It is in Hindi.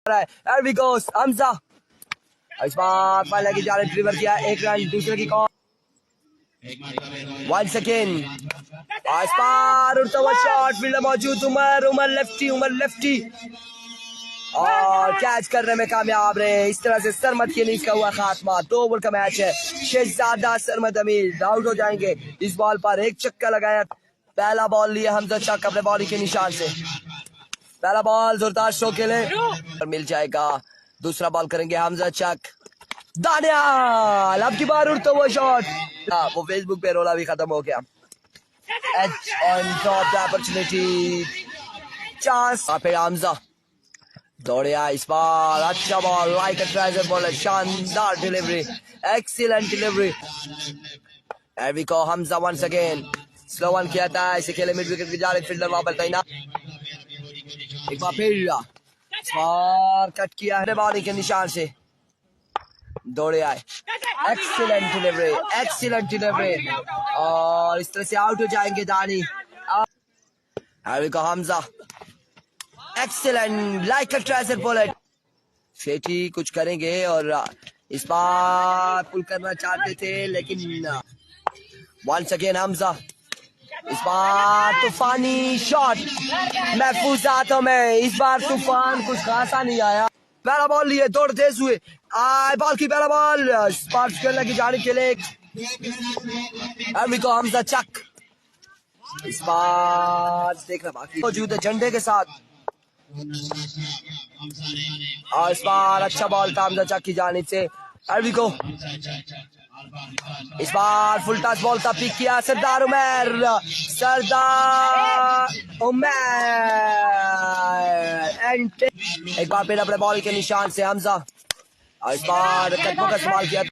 There we go, हमजा इस बार पहले की जाने डिलीवर किया, एक रन दूसरे की कॉल वन सेकेंड इस बार उड़ता हुआ शॉट फील्डर मौजूद उमर लेफ्टी और कैच करने में कामयाब रहे। इस तरह से सरमद के इनिंग्स का हुआ खात्मा। 2 ओवर का मैच है। शहजादा सरमद अमीर आउट हो जाएंगे। इस बॉल पर एक छक्का लगाया। पहला बॉल लिया हमजा चक अपने बॉलिंग के निशान से। पहला बॉल जोरदार शो के लिए मिल जाएगा। दूसरा बॉल करेंगे हमजा चक। दानियाल अब की बार उड़ता हुआ शॉट, वो फेसबुक पे रोला भी खत्म हो गया। एच ऑन टॉप अपॉर्चुनिटी चांस पे हमजा दौड़े आए इस बार। अच्छा ball like a treasure bowler, शानदार डिलीवरी, एक्सीलेंट डिलीवरी। एवी को Hamza once again slow one किया था। इसे खेले मिड विकेट की जानिब फील्डर वहां पर तैनात। एक बार फिर कट किया है बॉलिंग के निशान से। दौड़े आए, एक्सीलेंट डिलीवरी और इस तरह से आउट हो जाएंगे दानी। एवी को Hamza excellent like a treasure bowler. Shetty कुछ करेंगे और इस बार पुल करना चाहते थे लेकिन वंस अगेन हमजा इस बार तूफानी शॉट महफूज हाथों में। इस बार तूफान कुछ खासा नहीं आया। पहला बॉल लिए दौड़ तेज हुए बॉल की पहला बॉल स्पार्क्स करने की जाने के लिए को हमजा चक। इस बार देखना बाकी मौजूद है झंडे के साथ और इस बार अच्छा बॉल था हमजा चक की जानिब से। अरवी को इस बार फुल टच बॉल था, पिक किया सरदार उमर एंड एक बार फिर अपने बॉल के निशान से हमजा और इस बार कदमों का इस्तेमाल किया।